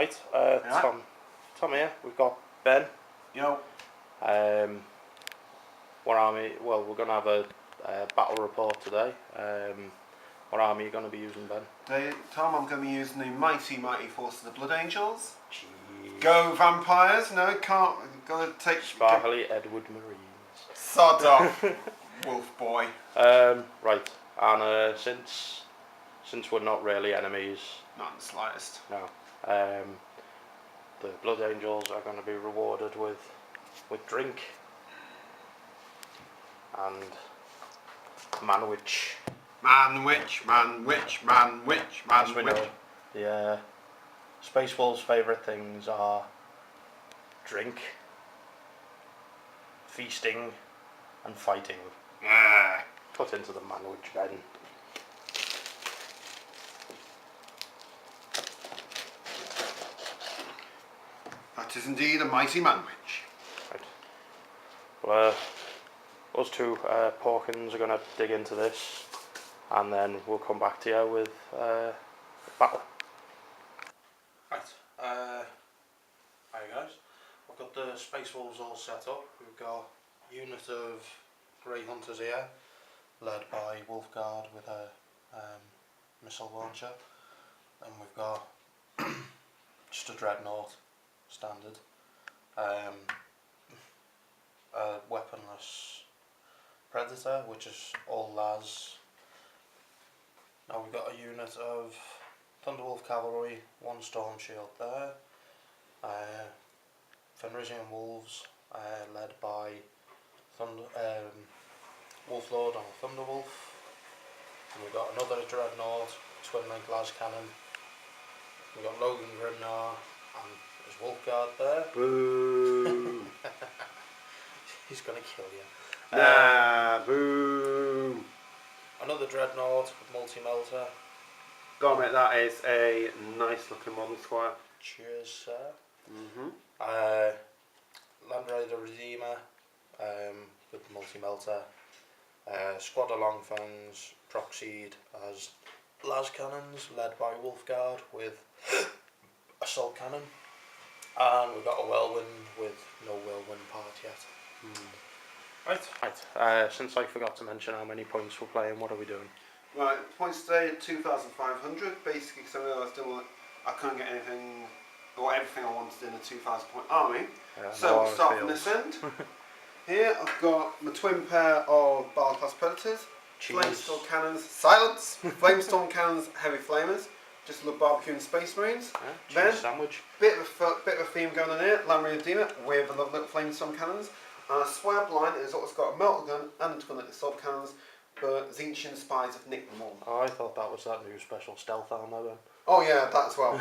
Right, Yeah. Tom here. We've got Ben. Yo. What army? Well, we're gonna have a battle report today. What army are you gonna be using, Ben? Tom, I'm going to be using the mighty force of the Blood Angels. Jeez. Go vampires! No, can't. Gotta take. Sparkly Edward Marines. Sod off, wolf boy. Right, and since we're not really enemies, Not in the slightest. no. The Blood Angels are going to be rewarded with drink and manwich. Man-witch, man-witch, man-witch, As we man-witch. know, the Space Wolves' favourite things are drink, feasting, and fighting. Yeah. Put into the manwich, Ben. That is indeed a mighty man-witch. Right. Well, us two porkins are going to dig into this, and then we'll come back to you with battle. Right, hi guys. I've got the Space Wolves all set up. We've got a unit of Grey Hunters here, led by Wolfguard with a missile launcher. Then we've got just a Dreadnought, standard. A weaponless Predator, which is all las. Now we've got a unit of Thunderwolf Cavalry, one Storm Shield there. Fenrisian Wolves, led by Wolflord and a Thunderwolf. And we've got another Dreadnought, twin link las cannon. We've got Logan Grimnar and his Wolfguard there. Boo. He's gonna kill you. Boo. Another Dreadnought with multi-melter. Gotta admit, that is a nice looking model squire. Cheers, sir. Mm-hmm. Land Raider Redeemer with multi-melter. Squad of Longfangs proxied as las cannons, led by Wolfguard with assault cannon. And we've got a Whirlwind with no Whirlwind part yet. Right. Since I forgot to mention how many points we're playing, what are we doing? Right, points today 2,500. Basically, because I realised I couldn't get anything or everything I wanted in a 2,000 point army. So we'll start from this end. Here I've got my twin pair of Battle Class Predators, Flamestorm Cannons, silence! Flamestorm Cannons, Heavy Flamers. Just love barbecue and Space Marines. Yeah, then sandwich. Bit of a theme going on here. Land Raider Redeemer with the lovely little Flamestorm Cannons. And a Swab line has also got a melter gun and twin little sub cannons. But Zinchian Spies have nicked them all. Oh, I thought that was that new special stealth armor then. Oh yeah, that as well.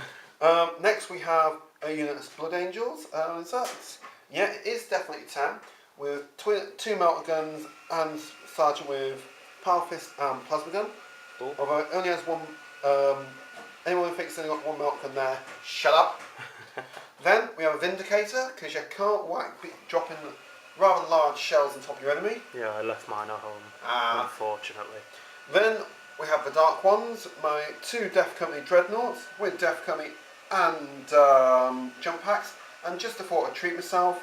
Next we have a unit of Blood Angels. Yeah, it is definitely 10 with two melter guns and sergeant with power fist and plasma gun. Cool. Although it only has one. Anyone who thinks they got one melter gun there, shut up. Then we have a Vindicator because you can't dropping rather large shells on top of your enemy. Yeah, I left mine at home, unfortunately. Then we have the Dark Ones, my two Death Company Dreadnoughts with Death Company and jump packs. And just to thought I'd treat myself,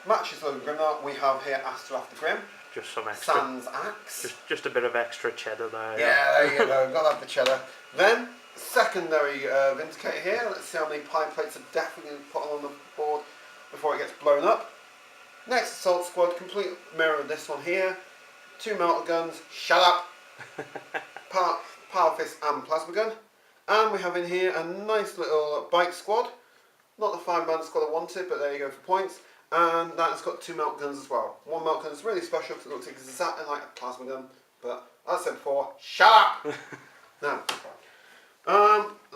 matches Logan Grimnar, we have here Aster After Grim. Just some extra. Sans Axe. Just a bit of extra cheddar there. Yeah, there you go, gotta have the cheddar. Then, secondary Vindicator here. Let's see how many pie plates are definitely going to put on the board before it gets blown up. Next Assault Squad, complete mirror of this one here. Two melter guns, shut up. Power fist and plasma gun. And we have in here a nice little bike squad. Not the 5-man squad I wanted, but there you go for points. And that's got two melt guns as well. One melt gun is really special because it looks exactly like a plasma gun. But as I said before, shut up! Now,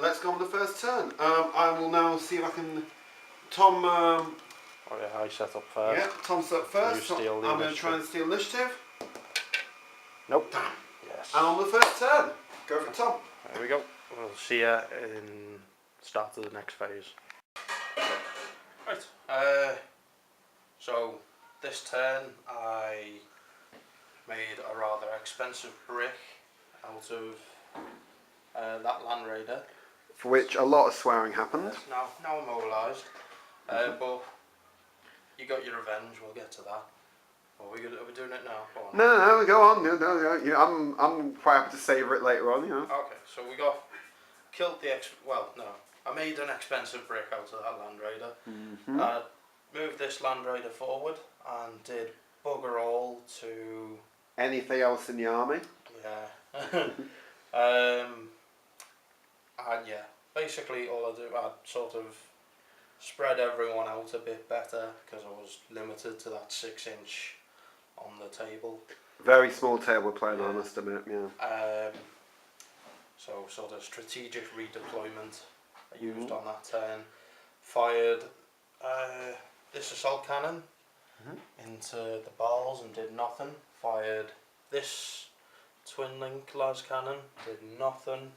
let's go on the first turn. I will now see if I can... Tom... Oh yeah, I set up first. Yeah, Tom set up first. You steal the I'm going to try and steal initiative. Nope. Damn. Yes. And on the first turn, go for Tom. There we go. We'll see you in start of the next phase. Right. So this turn I made a rather expensive brick out of that Land Raider. for which a lot of swearing happened. Yes, now immobilised. But you got your revenge. We'll get to that. Are we doing it now? Go on. No, go on. No. Yeah, I'm quite happy to savour it later on. Okay, so we killed the I made an expensive brick out of that Land Raider. I moved this Land Raider forward and did bugger all to Anything else in the army? Yeah. And yeah, basically all I do, I sort of spread everyone out a bit better because I was limited to that 6-inch on the table. Very small table playing on, I must admit, yeah. So sort of strategic redeployment I used on that turn. Fired this assault cannon into the balls and did nothing. Fired this twin link las cannon, did nothing.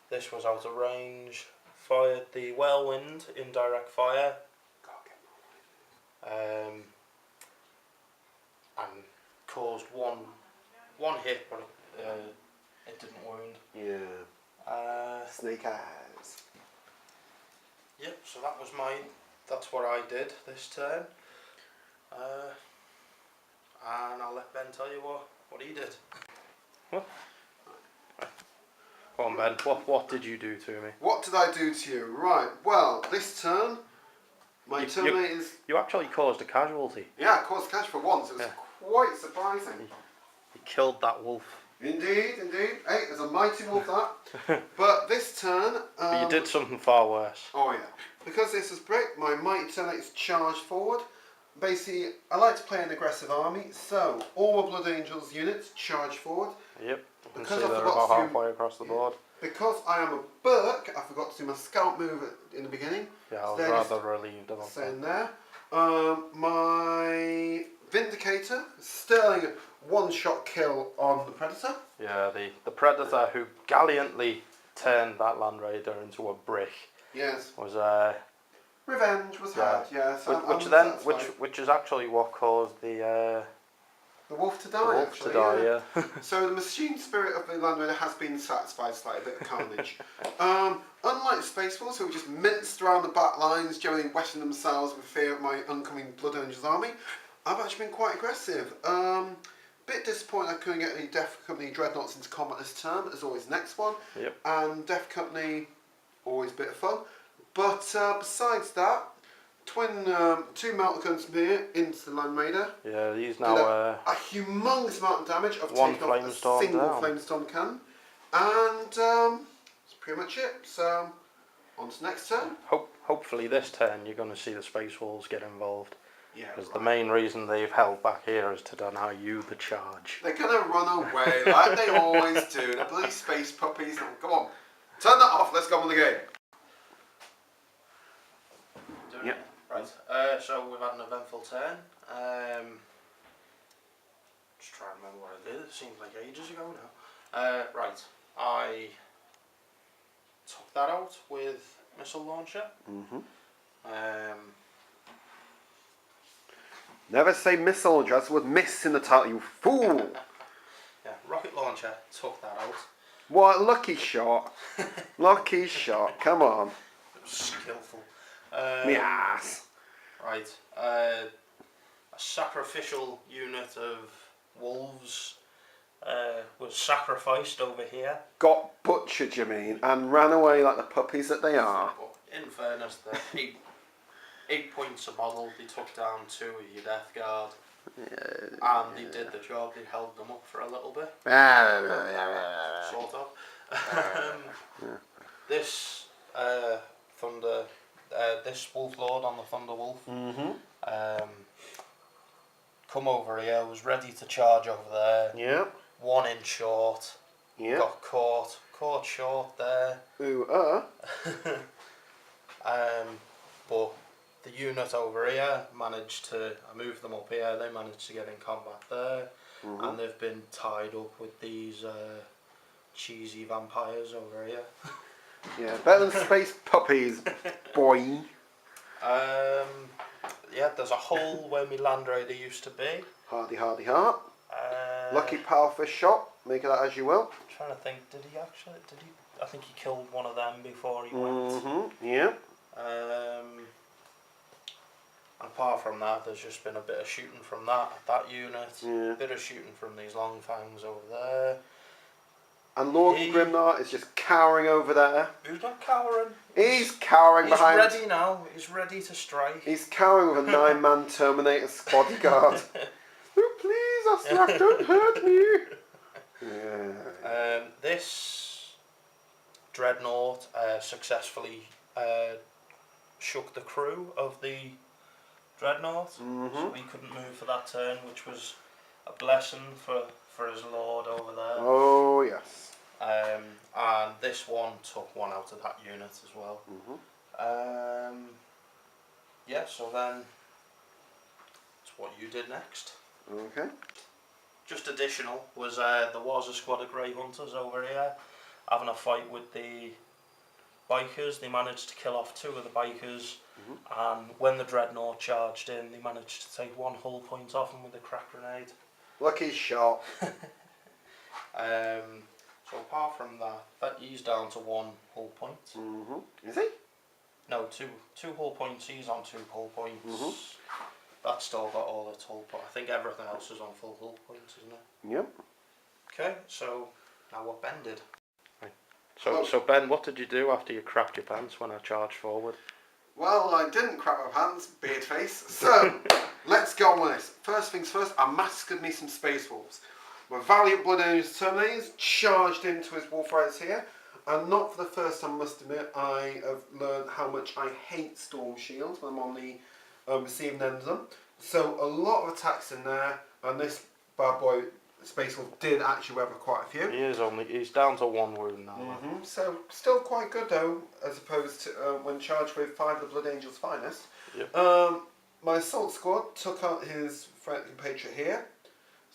This was out of range. Fired the whirlwind indirect fire. And caused one hit, but it didn't wound. Yeah. Snake eyes. Yep. So that's what I did this turn. And I'll let Ben tell you what he did. What? Go on, Ben. What did you do to me? What did I do to you? Right. Well, this turn, my Terminators. You actually caused a casualty. Yeah, I caused cash for once. It was quite surprising. You killed that wolf. Indeed. Hey, there's a mighty wolf that. But this turn. But you did something far worse. Oh yeah. Because this is brick, my mighty Terminators charged forward. Basically, I like to play an aggressive army, so all my Blood Angels units charge forward. Yep. Because I forgot about halfway across the board. Because I am a Burke, I forgot to do my scout move in the beginning. Yeah, I was rather relieved about that. In there. My Vindicator, sterling one-shot kill on the Predator. Yeah, the Predator who gallantly turned that Land Raider into a brick. Yes. Was revenge was had. Yeah. So which is actually what caused the wolf to die. The wolf to die. Yeah. So the machine spirit of the Land Raider has been satisfied. Slightly, a bit of carnage. Unlike Space Force, who just minced around the back lines, generally wetting themselves with fear of my oncoming Blood Angels army, I've actually been quite aggressive. Bit disappointed I couldn't get any Death Company Dreadnoughts into combat this turn, but there's always next one. Yep. And Death Company, always a bit of fun. But besides that, two melter guns from here into the Land Raider. Yeah, these now a humongous amount of damage. I've taken off a single flamestorm cannon, and that's pretty much it. So on to next turn. Hopefully this turn you're going to see the Space Wolves get involved. Yeah. Because the main reason they've held back here is to deny you the charge. They're gonna run away like they always do. The bloody space puppies. Come on, turn that off. Let's go on the game. Yeah. Right. So we've had an eventful turn. Just trying to remember what I did. It seems like ages ago now. Right. I took that out with missile launcher. Never say missile launcher. That's with miss in the title, you fool. Yeah. Rocket launcher. Took that out. What lucky shot! Lucky shot. Come on. It was skillful. Me ass. Right. A sacrificial unit of wolves was sacrificed over here. Got butchered, you mean, and ran away like the puppies that they are. But in fairness, the 8 points a model. They took down 2 of your Death Guard. And they did the job. They held them up for a little bit. Sort of. This Thunder. This Wolf Lord on the Thunder Wolf come over here, was ready to charge over there. Yep. 1 inch short. Yep. Got caught short there. Ooh, but the unit over here managed to, I moved them up here, they managed to get in combat there. And they've been tied up with these cheesy vampires over here. Yeah, better than space puppies, boy. Yeah, there's a hole where my Land Raider used to be. Hardy, hardy, heart. Lucky powerful shot. Make of that as you will. I'm trying to think. Did he? I think he killed one of them before he went. Yeah. And apart from that, there's just been a bit of shooting from that unit. Yeah. A bit of shooting from these long fangs over there. And Lord Grimnar is just cowering over there. Who's not cowering? He's cowering behind. He's ready now. He's ready to strike. He's cowering with a 9-man Terminator's bodyguard. Oh, please, Osnak, don't hurt me. Yeah. This dreadnought successfully shook the crew of the dreadnought, so he couldn't move for that turn, which was a blessing for his lord over there. Oh, yes. And this one took one out of that unit as well. Yeah, so then it's what you did next. Okay. Just additional was there was a squad of Grey Hunters over here having a fight with the bikers. They managed to kill off 2 of the bikers, and when the dreadnought charged in, they managed to take 1 hull point off him with a crack grenade. Lucky shot. So apart from that he's down to 1 hull point. Is he? No, two hull points. He's on 2 hull points. That's still got all its hull points. I think everything else is on full hull points, isn't it? Yep. Okay, so now what Ben did. So Ben, what did you do after you crapped your pants when I charged forward? Well, I didn't crap my pants, beard face. So, let's go on with this. First things first, I massacred me some Space Wolves. My valiant Blood Angels Terminators charged into his Wolf Riders here. And not for the first time, I must admit, I have learned how much I hate Storm Shields when I'm on the receiving end of them. So, a lot of attacks in there, and this bad boy Space Wolf did actually weather quite a few. He's down to 1 wound now. So still quite good though, as opposed to when charged with 5 of the Blood Angels' finest. Yep. My assault squad took out his friend compatriot here.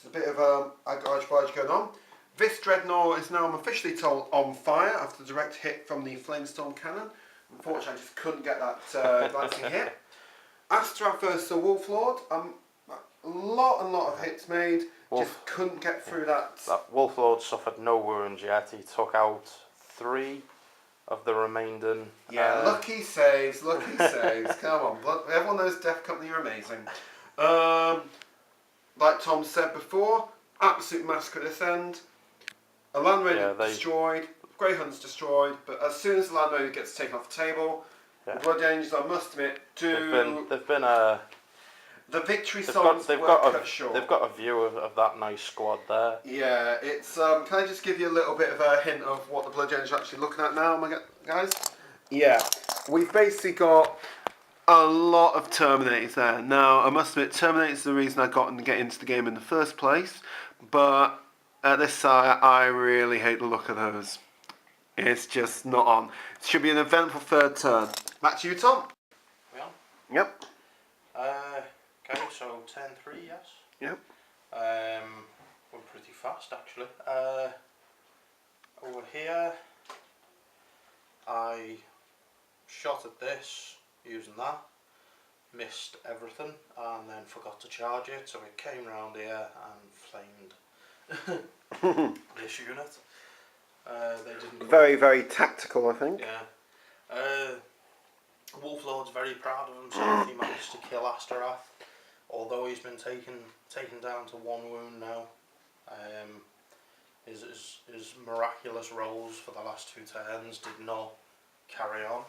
There's a bit of barrage going on. This dreadnought is now, I'm officially told, on fire after the direct hit from the Flamestorm cannon. Unfortunately, I just couldn't get that glancing hit. Astral versus the Wolf Lord. A lot of hits made. Just couldn't get through that. That Wolf Lord suffered no wounds yet. He took out 3 of the remaining. Yeah, lucky saves. Come on, everyone knows Death Company are amazing. Like Tom said before, absolute massacre at this end. A Land Raider destroyed, Grey Hunt's destroyed, but as soon as the Land Raider gets taken off the table, the Blood Angels, I must admit, They've been the victory songs were cut short. They've got a view of that nice squad there. Yeah, it's can I just give you a little bit of a hint of what the Blood Angels are actually looking at now, my guys? Yeah, we've basically got a lot of Terminators there. Now, I must admit, Terminators is the reason I got to get into the game in the first place, but at this side, I really hate the look of those. It's just not on. It should be an eventful third turn. Back to you, Tom. We on? Yep. Okay, so 10-3, yes? Yep. We're pretty fast, actually. Over here, I shot at this using that, missed everything, and then forgot to charge it, so it came round here and flamed this unit. They didn't. Very, very tactical, I think. Yeah. Wolf Lord's very proud of himself. He managed to kill Astaroth, although he's been taken down to 1 wound now. His miraculous rolls for the last 2 turns did not carry on.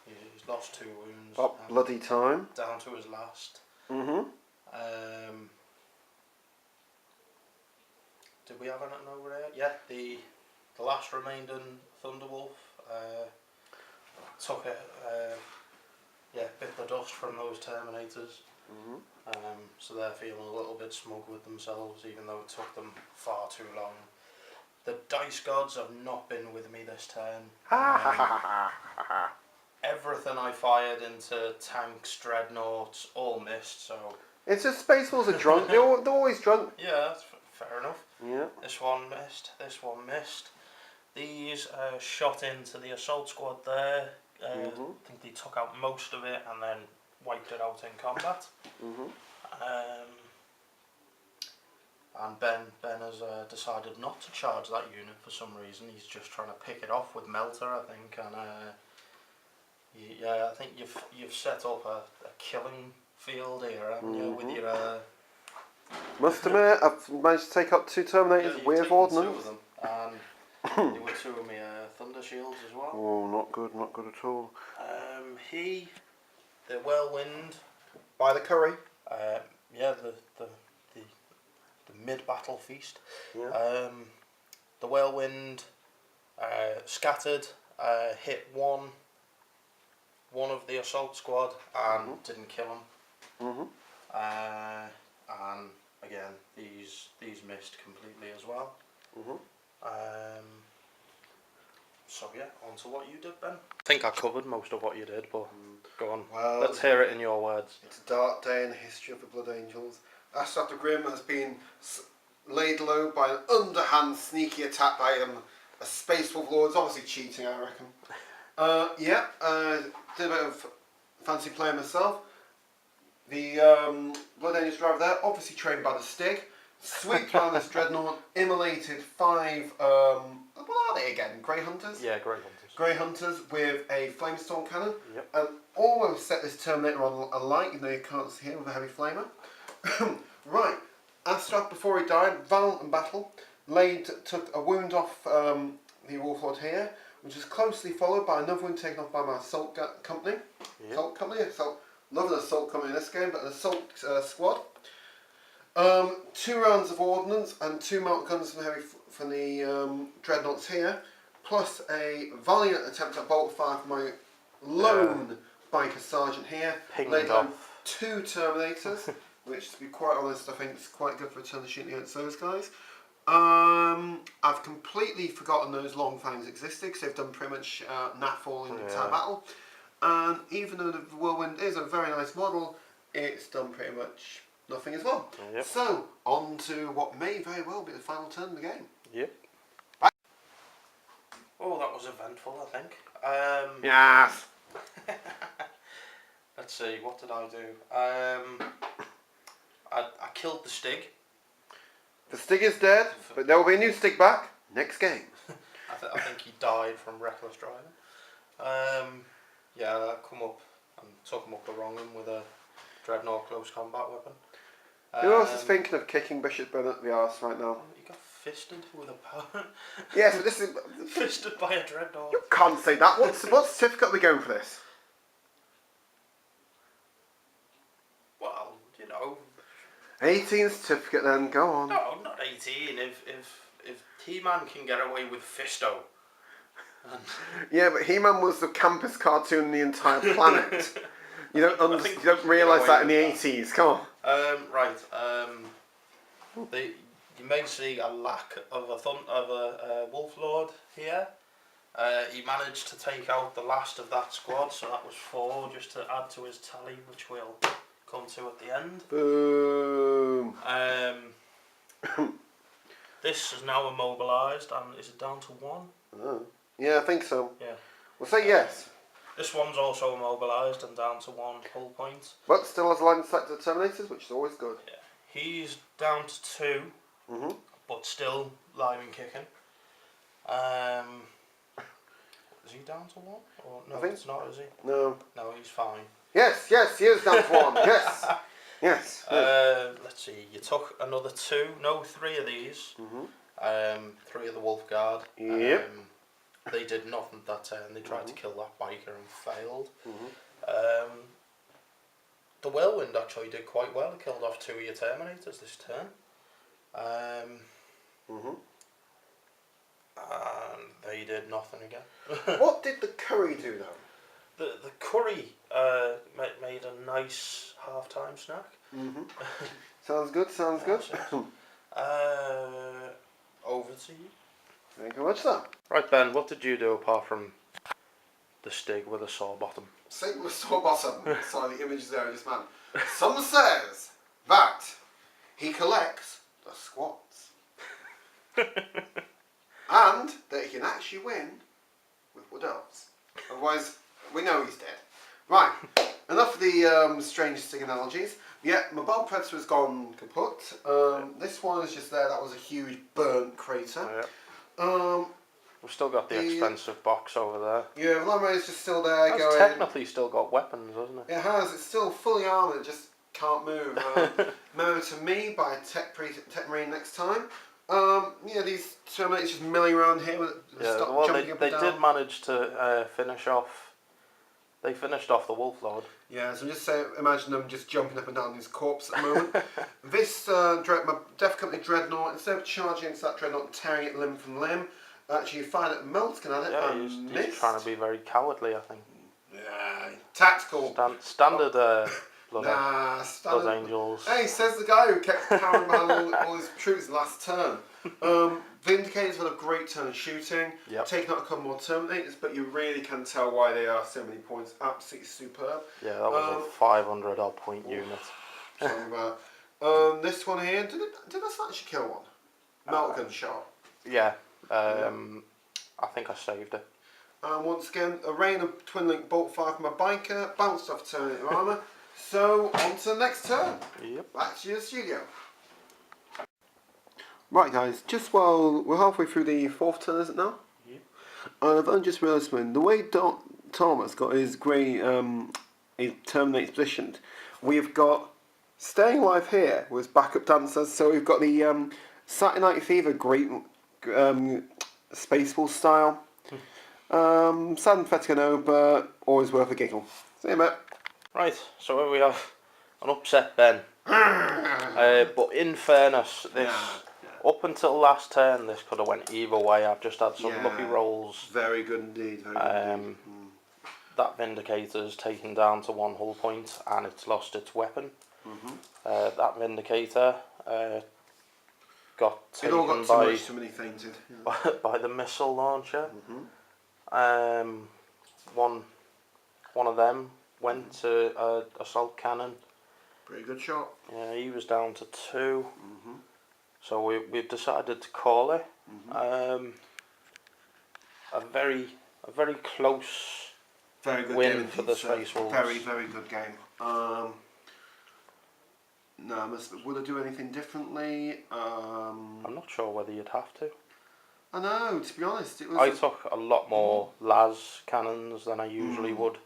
He's lost 2 wounds. About bloody time. Down to his last. Did we have anything over there? Yeah, the last remaining Thunderwolf took it. Bit the dust from those Terminators. So they're feeling a little bit smug with themselves, even though it took them far too long. The dice gods have not been with me this turn. Everything I fired into tanks, dreadnoughts, all missed. So it's just Space Wolves are drunk. They're always drunk. Yeah, that's fair enough. Yeah. This one missed. This one missed. These shot into the assault squad there. I think they took out most of it and then wiped it out in combat. and Ben has decided not to charge that unit for some reason. He's just trying to pick it off with melter, I think, and yeah, I think you've set up a killing field here, haven't you, with your Must admit, I've managed to take out 2 Terminators with ordnance. 2 of them, and there were 2 of my thunder shields as well. Oh, not good at all. The whirlwind. By the curry. Yeah, the mid-battle feast. Yeah. The whirlwind scattered, hit one of the assault squad and didn't kill him. And again, these missed completely as well. So yeah, on to what you did, Ben. I think I covered most of what you did, but go on. Well, let's hear it in your words. It's a dark day in the history of the Blood Angels. Astrap the Grim has been laid low by an underhand, sneaky attack by a Space Wolf Lord. It's obviously cheating, I reckon. Did a bit of fancy playing myself. The Blood Angels driver there, obviously trained by the Stig, sweeped around this dreadnought, immolated 5, what are they again? Grey Hunters? Yeah, Grey Hunters. Grey Hunters with a Flamestorm cannon. Yep. And almost set this Terminator on alight, even though you can't see him with a heavy flamer. Right, Astrap, before he died, valiant in battle, took a wound off the Warlord here, which was closely followed by another wound taken off by my assault company. Yep. Assault company, love an assault company in this game, but an assault squad. 2 rounds of ordnance and 2 melt guns from the dreadnoughts here, plus a valiant attempt at bolt fire from my lone biker sergeant here. Laid on 2 Terminators, which, to be quite honest, I think it's quite good for a turn of shooting against those guys. I've completely forgotten those long fangs existed because they've done pretty much naffle in the entire battle. And even though the Whirlwind is a very nice model, it's done pretty much nothing as well. Yep. So, on to what may very well be the final turn of the game. Yep. Oh, that was eventful, I think. Yes! Let's see, what did I do? I killed the Stig. The Stig is dead, but there will be a new Stig back next game. I think he died from reckless driving. Yeah, I come up and took him up the wrong one with a Dreadnought close combat weapon. Who else is thinking of kicking Bishop Ben at the arse right now? He got fisted with a power. Yes, but this is... Fisted by a Dreadnought. You can't say that. What certificate are we going for this? Well, you know. 18 certificate then, go on. No, not 18. If He-Man can get away with Fisto. Yeah, but He-Man was the campus cartoon in the entire planet. You don't realise that in the 80s, come on. You may see a lack of a Wolf Lord here. He managed to take out the last of that squad, so that was 4, just to add to his tally, which we'll come to at the end. Boom. This is now immobilised, and is it down to 1? Oh. Yeah, I think so. Yeah. We'll say yes. This one's also immobilised and down to 1 hull point. But still has line of sight to the Terminators, which is always good. Yeah. He's down to 2, but still live and kicking. Is he down to 1? Or no, it's not, is he? No. No, he's fine. Yes, he is down to 1. Yes. Yes. Let's see, you took another 3 of these. 3 of the Wolf Guard. Yep. They did nothing that turn. They tried to kill that biker and failed. The Whirlwind actually did quite well. It killed off 2 of your Terminators this turn. And they did nothing again. What did the curry do though? The curry made a nice half-time snack. Sounds good, sounds good. Over to you. Thank you very much, sir. Right, Ben, what did you do apart from the Stig with a saw bottom? Satan with saw bottom. Sorry, the image is there, just man. Some says that he collects the squats. And that he can actually win with wood elves. Otherwise, we know he's dead. Right, enough of the strange Stig analogies. Yeah, my Bob Predator has gone kaput. This one is just there. That was a huge burnt crater. Yeah. We've still got the expensive box over there. Yeah, the Land Raider's just still there. It's technically still got weapons, hasn't it? It has. It's still fully armoured. It just can't move. Remember to me, buy a Tech Marine next time. Yeah, these Terminators just milling around here. They did manage to finish off. They finished off the Wolf Lord. Yeah, so I'm just saying, imagine them just jumping up and down these corpses at the moment. This my Death Company Dreadnought, instead of charging into that Dreadnought and tearing it limb from limb, actually you find that Multigan at it. Yeah, he's trying to be very cowardly, I think. Yeah, tactical. Standard standard. Blood Angels. Hey, says the guy who kept powering behind all his troops last turn. Vindicator's had a great turn of shooting, taking out a couple more Terminators, but you really can tell why they are so many points. Absolutely superb. Yeah, that was a 500 odd point unit. Something about this one here. Did I actually kill one? Meltgun shot. Yeah. I think I saved it. And once again, a rain of twin link bolt fire from a biker, bounced off Terminator armour. So on to the next turn. Yep. Back to your studio. Right guys, just while we're halfway through the fourth turn, is it now? Yep. And I've only just realised the way Tom has got his grey his Terminator positioned, we've got staying alive here with backup dancers. So we've got the Saturday Night Fever great Spaceball style. Sad and pathetic, I know, but always worth a giggle. See you, mate. Right, so here we have an upset Ben. But in fairness, this up until last turn, this could have went either way. I've just had some lucky rolls. Very good indeed. Very good indeed. That Vindicator's taken down to 1 hull point, and it's lost its weapon. That Vindicator got taken by the missile launcher. One of them went to assault cannon. Pretty good shot. Yeah, he was down to 2. So we've decided to call it. A very close win for the Space Wolves. Very good game. Would I do anything differently? I'm not sure whether you'd have to. I know, to be honest, it was. I took a lot more las cannons than I usually would.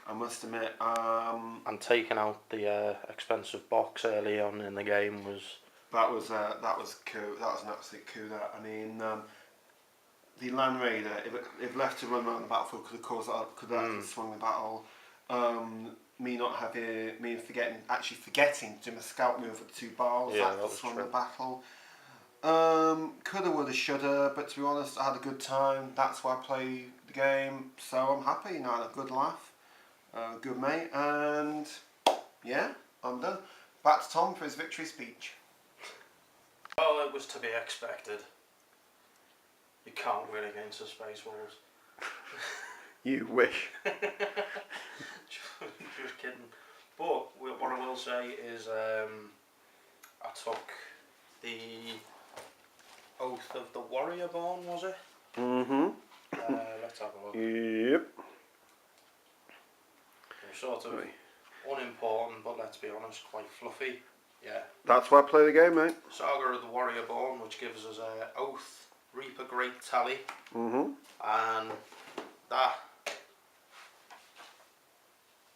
I must admit, and taking out the expensive box early on in the game was. That was coup. That was an absolute coup. That I mean, the Land Raider, if left to run around the battlefield, could have swung the battle. Me forgetting to do my scout move with 2 bars. Yeah, that swung the battle. Coulda, woulda, shoulda, but to be honest, I had a good time. That's why I play the game, so I'm happy. I had a good laugh, good mate, and yeah, I'm done. Back to Tom for his victory speech. Well, it was to be expected. You can't win against the Space Wolves. You wish. Just kidding. But what I will say is I took the Oath of the Warrior Born, was it? Let's have a look. Yep. Sort of unimportant, but let's be honest, quite fluffy. Yeah. That's why I play the game, mate. Saga of the Warrior Born, which gives us a Oath, Reaper Great Tally. And that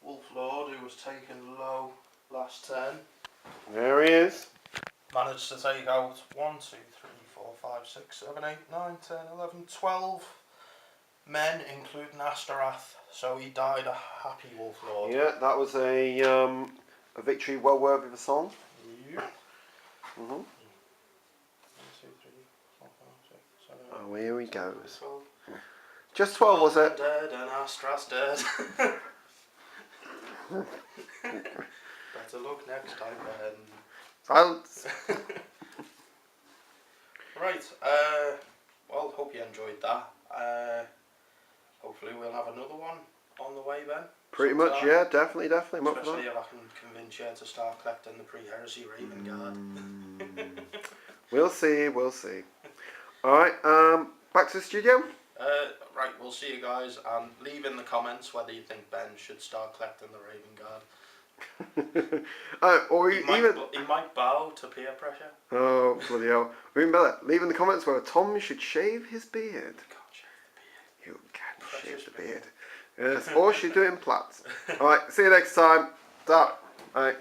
Wolf Lord, who was taken low last turn. There he is. Managed to take out 1, 2, 3, 4, 5, 6, 7, 8, 9, 10, 11, 12 men, including Astaroth. So he died a happy Wolf Lord. Yeah, that was a victory well worthy of a song. Yep. 1, 2, 3, 4, 5, 6, 7, 8. Oh, here he goes. 12. Just 12, was it? Dead and Astra's dead. Better luck next time, Ben. Silence. Right, well, hope you enjoyed that. Hopefully we'll have another one on the way, Ben. Pretty much, yeah, definitely. Especially if I can convince you to start collecting the pre-heresy Raven Guard. We'll see. Alright, back to the studio. Right, we'll see you guys, and leave in the comments whether you think Ben should start collecting the Raven Guard. Or He might bow to peer pressure. Oh, bloody hell. Or even better, leave in the comments whether Tom should shave his beard. You can't shave the beard. Yes, or should do it in plaits. Alright, see you next time. Ta. Bye.